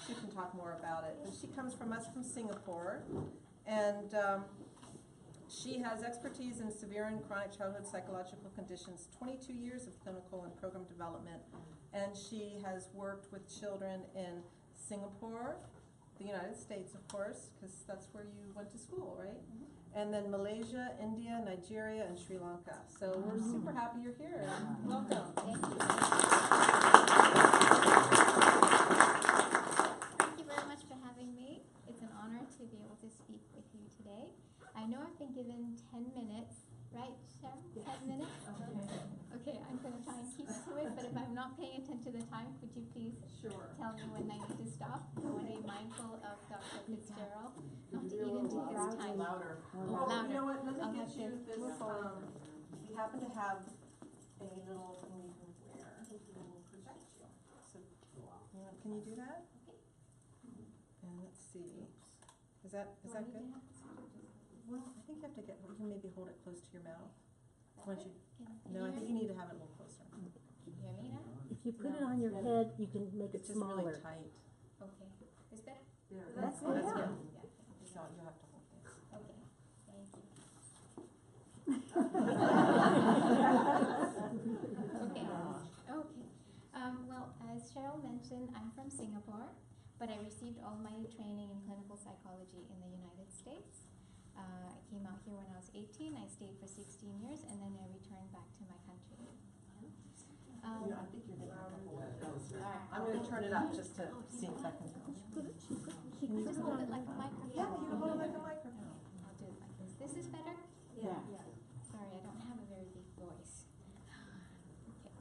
She can talk more about it. But she comes from Singapore, and she has expertise in severe and chronic childhood psychological conditions, 22 years of clinical and program development, and she has worked with children in Singapore, the United States, of course, because that's where you went to school, right? Mm-hmm. And then Malaysia, India, Nigeria, and Sri Lanka. So we're super happy you're here. Welcome. Thank you. Thank you very much for having me. It's an honor to be able to speak with you today. I know I've been given 10 minutes, right, Cheryl? Yes. 10 minutes? Okay, I'm going to try and keep to it, but if I'm not paying attention to the time, could you please tell me when I need to stop? I want to be mindful of Dr. Fitzgerald, not to eat into his time. Louder. Louder. You know what, let me get you this, we happen to have a little thing we can wear that will protect you. So, can you do that? Okay. And let's see. Is that good? Well, I think you have to you can maybe hold it close to your mouth. Once you, no, I think you need to have it a little closer. Can you hear me now? If you put it on your head, you can make it It's just smaller. really tight. Okay. Is that? Yeah, That's good. That's good. good. Yeah. So you have to hold this. Okay. Thank you. Okay. Well, as Cheryl mentioned, I'm from Singapore, but I received all my training in clinical psychology in the United States. I came out here when I was 18. I stayed for 16 years, and then I returned back to my country. I think you're getting a couple. Alright. I'm going to turn it up just to see if I can. Just hold it like a microphone. Yeah, you hold it like a microphone. I'll do it like this. This is better? Yeah. Sorry, I don't have a very big voice. Okay.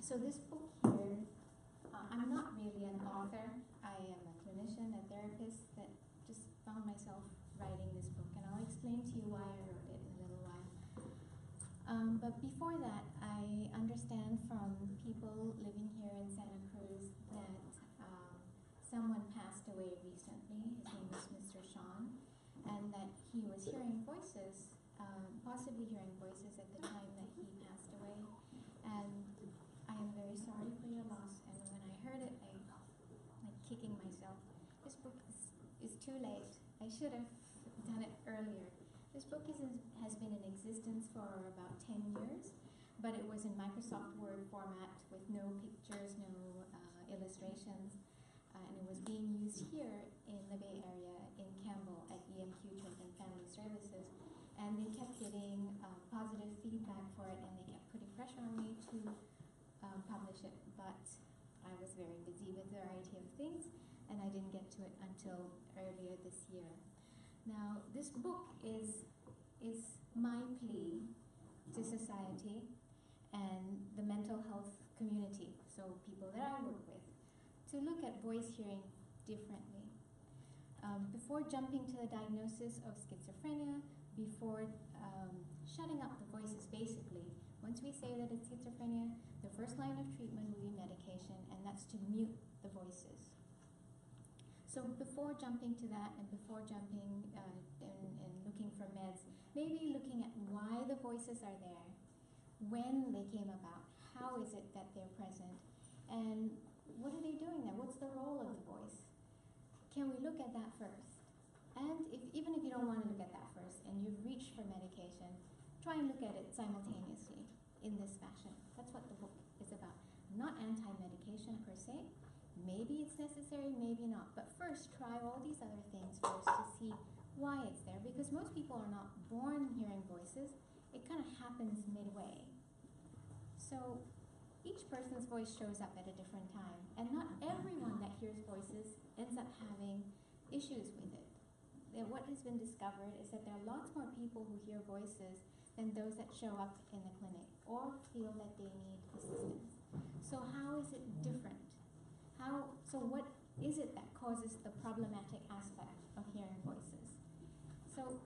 So this book here, I'm not really an author. I am a clinician, a therapist that just found myself writing this book, and I'll explain to you why I wrote it in a little while. But before that, I understand from people living here in Santa Cruz that someone passed away recently. His name is Mr. Sean, and that he was hearing voices, possibly hearing voices at the time that he passed away. And I am very sorry for your loss. And when I heard it, I like kicking myself. This book is too late. I should have done it earlier. This book has been in existence for about 10 years, but it was in Microsoft Word format with no pictures, no illustrations, and it was being used here in the Bay Area in Campbell at EMQ Children Family Services, and they kept getting positive feedback for it, and they kept putting pressure on me to publish it, but I was very busy with a variety of things, and I didn't get to it until earlier this year. Now, this book is my plea to society and the mental health community, so people that I work with, to look at voice hearing differently. Before jumping to the diagnosis of schizophrenia, before shutting up the voices, basically, once we say that it's schizophrenia, the first line of treatment will be medication, and that's to mute the voices. So before jumping to that, and before jumping and looking for meds, maybe looking at why the voices are there, when they came about, how is it that they're present, and what are they doing there? What's the role of the voice? Can we look at that first? And even if you don't want to look at that first, and you've reached for medication, try and look at it simultaneously in this fashion. That's what the book is about. Not anti-medication per se. Maybe it's necessary, maybe not. But first, try all these other things first to see why it's there. Because most people are not born hearing voices. It kind of happens midway. So each person's voice shows up at a different time. And not everyone that hears voices ends up having issues with it. What has been discovered is that there are lots more people who hear voices than those that show up in the clinic or feel that they need assistance. So how is it different? So what is it that causes the problematic aspect of hearing voices? So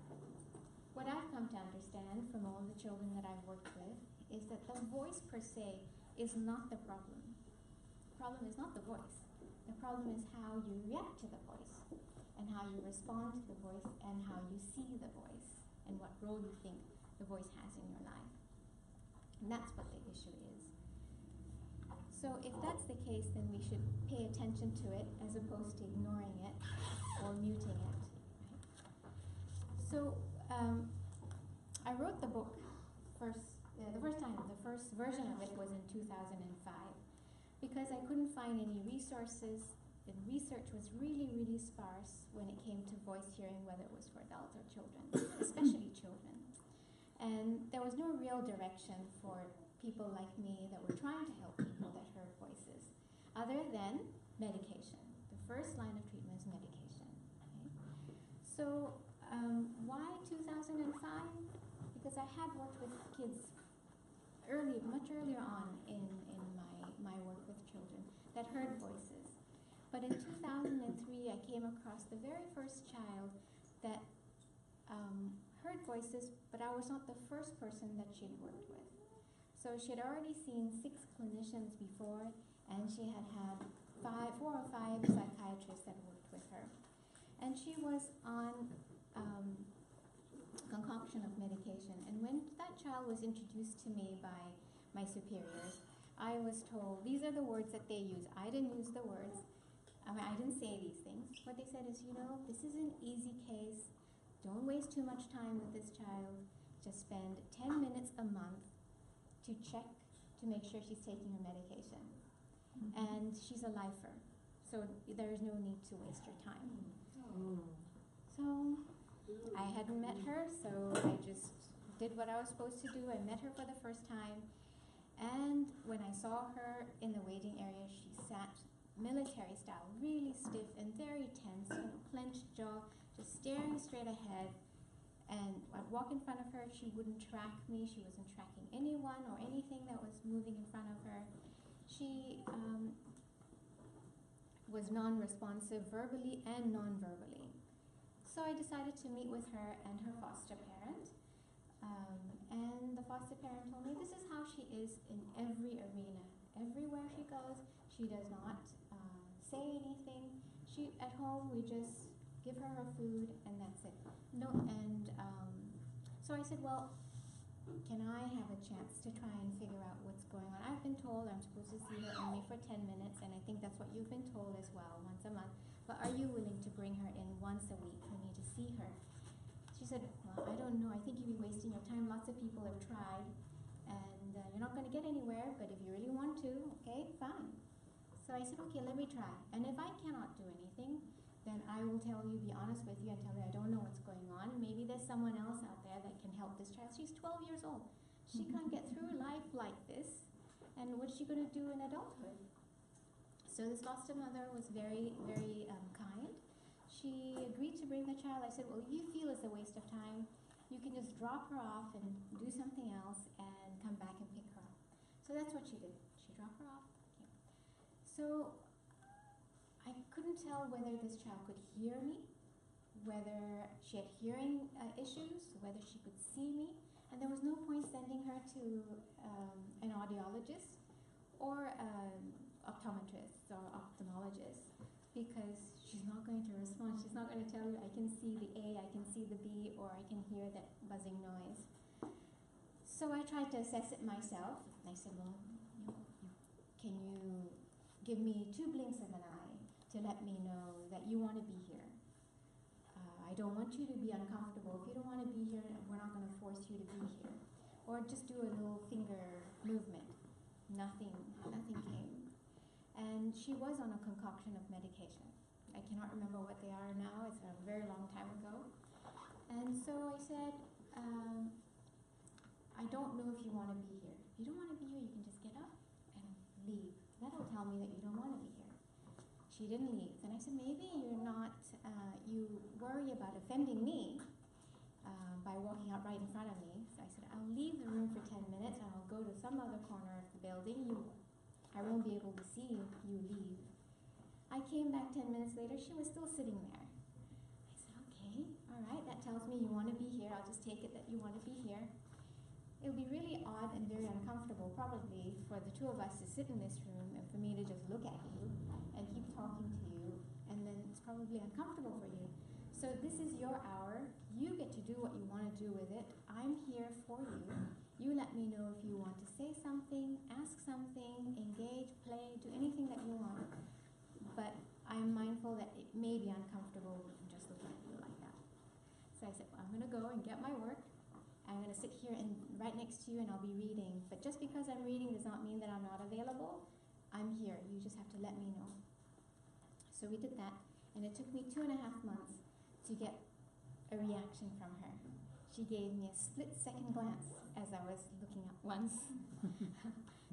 what I've come to understand from all the children that I've worked with is that the voice per se is not the problem. The problem is not the voice. The problem is how you react to the voice, and how you respond to the voice, and how you see the voice, and what role you think the voice has in your life. And that's what the issue is. So if that's the case, then we should pay attention to it as opposed to ignoring it or muting it. Right? So I wrote the book the first version of it was in 2005 because I couldn't find any resources and research was really, really sparse when it came to voice hearing, whether it was for adults or children, especially children. And there was no real direction for people like me that were trying to help people that heard voices, other than medication. The first line of treatment is medication. Okay? So why 2005? Because I had worked with kids much earlier on in my work with children that heard voices. But in 2003, I came across the very first child that heard voices, but I was not the first person that she'd worked with. So she had already seen 6 clinicians before, and she had had 4 or 5 psychiatrists that worked with her. And she was on concoction of medication. And when that child was introduced to me by my superiors, I was told, these are the words that they use. I didn't use the words. I didn't say these things. What they said is, this is an easy case. Don't waste too much time with this child. Just spend 10 minutes a month to check to make sure she's taking her medication. Mm-hmm. And she's a lifer, so there is no need to waste your time. So I hadn't met her, so I just did what I was supposed to do. I met her for the first time, and when I saw her in the waiting area, she sat military style, really stiff and very tense, clenched jaw, just staring straight ahead. And I'd walk in front of her, she wouldn't track me, she wasn't tracking anyone or anything that was moving in front of her. She was non-responsive verbally and non-verbally. So I decided to meet with her and her foster parent. And the foster parent told me this is how she is in every arena. Everywhere she goes, she does not say anything. At home, we just give her her food and that's it. No, and so I said, well, can I have a chance to try and figure out what's going on? I've been told I'm supposed to see her only for 10 minutes, and I think that's what you've been told as well, once a month. But are you willing to bring her in once a week for me to see her? She said, well, I don't know. I think you'd be wasting your time. Lots of people have tried, and you're not going to get anywhere, but if you really want to, okay, fine. So I said, okay, let me try. And if I cannot do anything, then I will tell you, be honest with you, and tell you I don't know what's going on. Maybe there's someone else out there that can help this child. She's 12 years old. She can't get through life like this. And what's she going to do in adulthood? So this foster mother was very, very kind. She agreed to bring the child. I said, well, if you feel it's a waste of time, you can just drop her off and do something else and come back and pick her up. So that's what she did. She dropped her off. Yeah. So I couldn't tell whether this child could hear me, whether she had hearing issues, whether she could see me, and there was no point sending her to an audiologist or optometrist or ophthalmologist because she's not going to respond. She's not going to tell you, I can see the A, I can see the B, or I can hear that buzzing noise. So I tried to assess it myself. I said, well, can you give me 2 blinks of an eye to let me know that you want to be here? I don't want you to be uncomfortable. If you don't want to be here, we're not going to force you to be here. Or just do a little finger movement. Nothing came. And she was on a concoction of medication. I cannot remember what they are now. It's a very long time ago. And so I said, I don't know if you want to be here. If you don't want to be here, you can just get up and leave. That'll tell me that you don't want to be here. She didn't leave. And I said, maybe you're not, you worry about offending me by walking out right in front of me. So I said, I'll leave the room for 10 minutes and I'll go to some other corner of the building. I won't be able to see you leave. I came back 10 minutes later. She was still sitting there. I said, okay, all right, that tells me you want to be here. I'll just take it that you want to be here. It would be really odd and very uncomfortable, probably, for the 2 of us to sit in this room and for me to just look at you and keep talking to you, and then it's probably uncomfortable for you. So this is your hour. You get to do what you want to do with it. I'm here for you. You let me know if you want to say something, ask something, engage, play play, do anything that you want. But I'm mindful that it may be uncomfortable from just looking at you like that. So I said, well, I'm going to go and get my work. I'm going to sit here and right next to you and I'll be reading. But just because I'm reading does not mean that I'm not available. I'm here. You just have to let me know. So we did that. And it took me 2.5 months to get a reaction from her. She gave me a split-second glance as I was looking up once.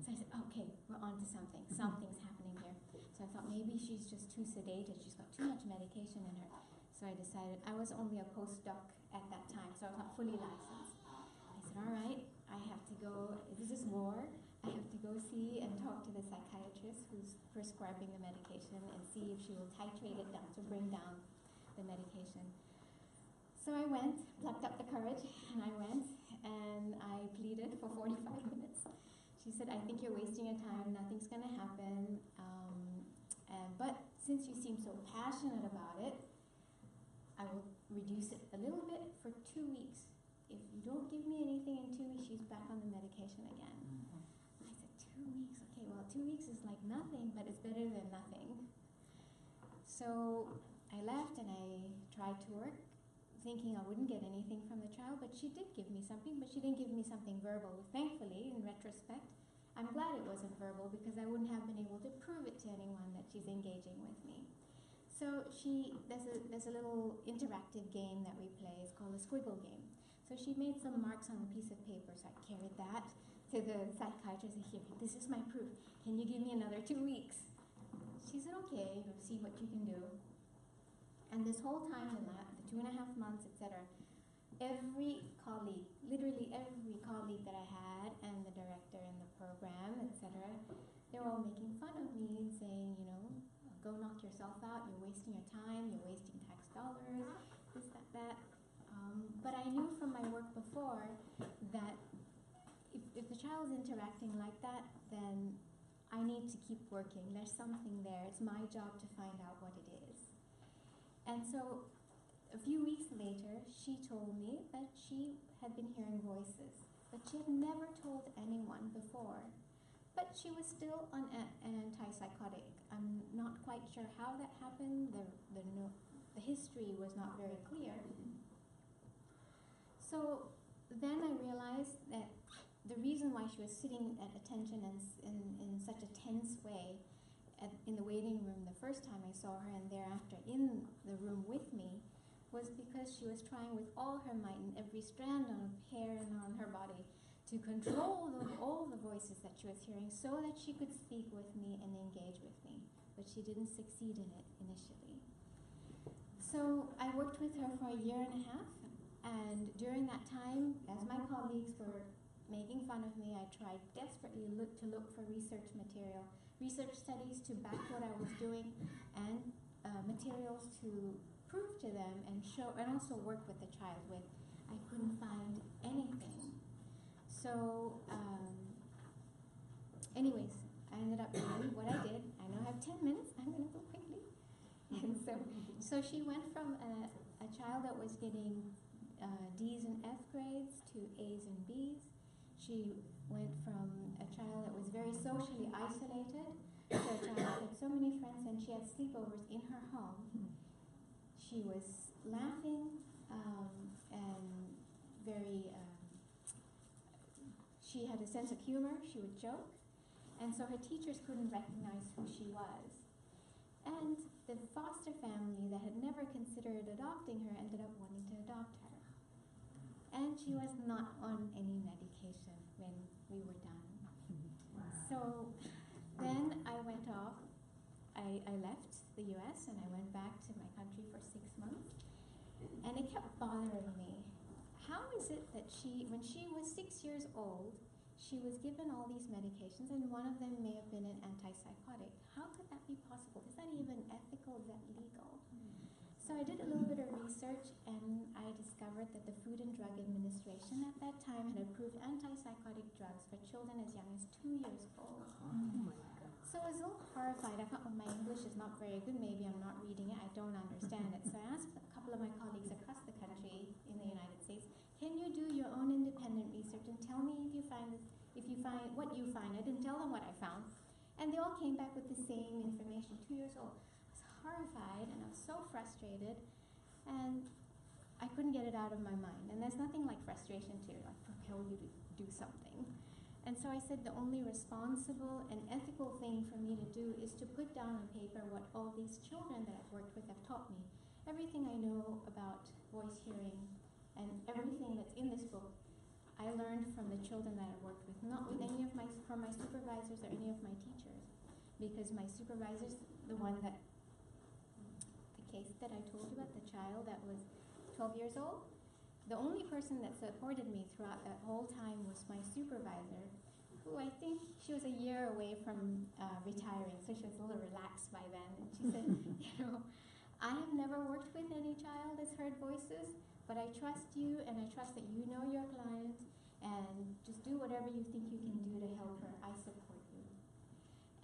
So I said, okay, we're on to something. Something's happening here. So I thought maybe she's just too sedated. She's got too much medication in her. So I decided, I was only a postdoc at that time, so I was not fully licensed. I said, all right, I have to go, this is war. I have to go see and talk to the psychiatrist who's prescribing the medication and see if she will titrate it down to bring down the medication. So I went, plucked up the courage, and I went, and I pleaded for 45 minutes. She said, I think you're wasting your time, nothing's going to happen, but since you seem so passionate about it, I will reduce it a little bit for 2 weeks. If you don't give me anything in 2 weeks, she's back on the medication again. I said, 2 weeks? Okay, well, 2 weeks is like nothing, but it's better than nothing. So I left and I tried to work, thinking I wouldn't get anything from the child, but she did give me something, but she didn't give me something verbal. Thankfully, in retrospect, I'm glad it wasn't verbal because I wouldn't have been able to prove it to anyone that she's engaging with me. So there's a little interactive game that we play. It's called a squiggle game. So she made some marks on a piece of paper, so I carried that to the psychiatrist and here, this is my proof. Can you give me another 2 weeks? She said, okay, see what you can do. And this whole time in that, the 2.5 months, etc., every colleague, literally every colleague that I had, and the director in the program, etc., they were all making fun of me and saying, go knock yourself out, you're wasting your time, you're wasting tax dollars, this, that. But I knew from my work before that if the child is interacting like that, then I need to keep working. There's something there. It's my job to find out what it is. And so a few weeks later, she told me that she had been hearing voices, but she had never told anyone before. But she was still on an antipsychotic. I'm not quite sure how that happened. The history was not very clear. So then I realized that the reason why she was sitting at attention in such a tense way in the waiting room the first time I saw her and thereafter in the room with me was because she was trying with all her might and every strand of hair on her body to control all the voices that she was hearing so that she could speak with me and engage with me. But she didn't succeed in it initially. So I worked with her for 1.5 years, and during that time, as my colleagues were making fun of me, I tried desperately to look for research material, research studies to back what I was doing, and materials to prove to them and show, and also work with the child with. I couldn't find anything. So, anyways, I ended up doing what I did. I now have 10 minutes. I'm going to go quickly. And so she went from a child that was getting D's and F grades to A's and B's. She went from a child that was very socially isolated to a child that had so many friends, and she had sleepovers in her home. She was laughing and very, she had a sense of humor, she would joke, and so her teachers couldn't recognize who she was. And the foster family that had never considered adopting her ended up wanting to adopt her. And she was not on any medication when we were done. So then I went off. I left the US and I went back to my country for 6 months. And it kept bothering me. How is it that when she was 6 years old, she was given all these medications, and one of them may have been an antipsychotic? How could that be possible? Is that even ethical? Is that legal? So I did a little bit of research, and I discovered that the Food and Drug Administration at that time had approved antipsychotic drugs for children as young as 2 years old. So I was a little horrified. I thought, well, my English is not very good. Maybe I'm not reading it. I don't understand it. So I asked a couple of my colleagues across the country in the United States, can you do your own independent research and tell me if you find what you find? I didn't tell them what I found. And they all came back with the same information, 2 years old. I was horrified and I was so frustrated, and I couldn't get it out of my mind. And there's nothing like frustration to like propel you to do something. And so I said the only responsible and ethical thing for me to do is to put down on paper what all these children that I've worked with have taught me. Everything I know about voice hearing and everything that's in this book, I learned from the children that I worked with, not with any of from my supervisors or any of my teachers. Because my supervisors, the case that I told you about, the child that was 12 years old, the only person that supported me throughout that whole time was my supervisor, who I think she was a year away from retiring, so she was a little relaxed by then. And she said, I have never worked with any child that's heard voices, but I trust you, and I trust that you know your client, and just do whatever you think you can do to help her. I support you.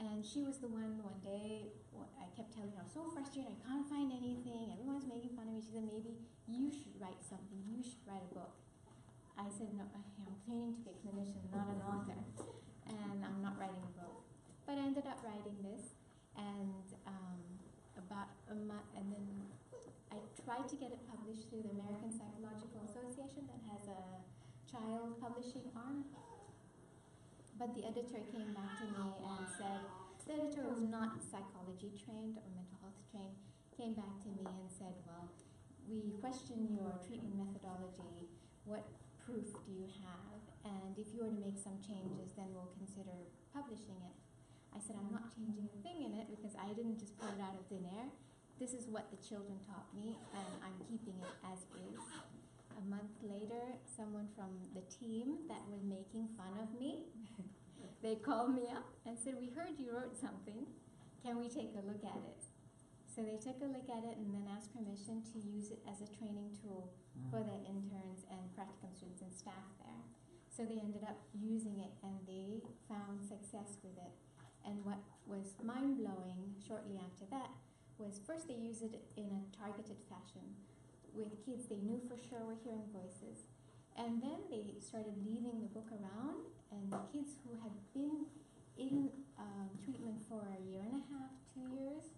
And she was the one day, I kept telling her, I'm so frustrated, I can't find anything, everyone's making fun of me. She said, maybe you should write something, you should write a book. I said, no, I'm training to be a clinician, not an author, and I'm not writing a book. But I ended up writing this, and about a month, and then I tried to get it published through the American Psychological Association that has a child publishing arm. But the editor came back to me and said, the editor was not psychology trained or mental health trained, came back to me and said, well, we question your treatment methodology. What proof do you have? And if you were to make some changes, then we'll consider publishing it. I said, I'm not changing a thing in it because I didn't just pull it out of thin air. This is what the children taught me, and I'm keeping it as is. A month later, someone from the team that was making fun of me, they called me up and said, we heard you wrote something. Can we take a look at it? So they took a look at it and then asked permission to use it as a training tool for their interns and practicum students and staff there. So they ended up using it, and they found success with it. And what was mind-blowing shortly after that was, first they used it in a targeted fashion with kids they knew for sure were hearing voices. And then they started leaving the book around, and the kids who had been in treatment for a year and a half, 2 years,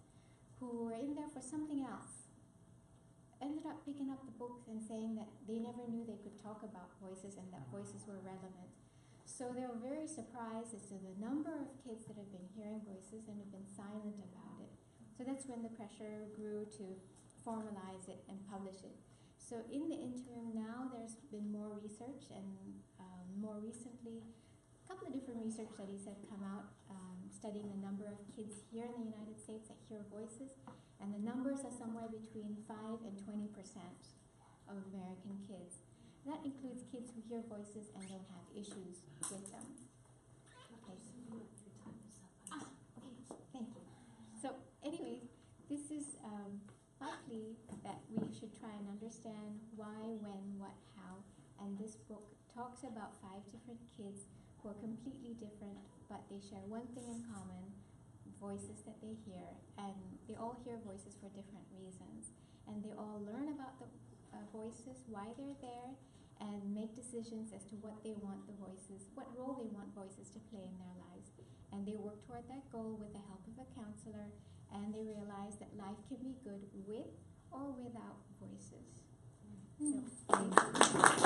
who were in there for something else, ended up picking up the book and saying that they never knew they could talk about voices and that voices were relevant. So they were very surprised as to the number of kids that have been hearing voices and have been silent about it. So that's when the pressure grew to formalize it and publish it. So in the interim now, there's been more research, and more recently, a couple of different research studies have come out studying the number of kids here in the United States that hear voices, and the numbers are somewhere between 5 and 20% of American kids. That includes kids who hear voices and don't have issues with them. Okay. Okay, thank you. So anyways, this is likely that we should try and understand why, when, what, how, and this book talks about 5 different kids who are completely different, but they share one thing in common, voices that they hear, and they all hear voices for different reasons, and they all learn about the voices, why they're there, and make decisions as to what they want the voices, what role they want voices to play in their lives. And they work toward that goal with the help of a counselor, and they realize that life can be good with or without voices. So, thank you.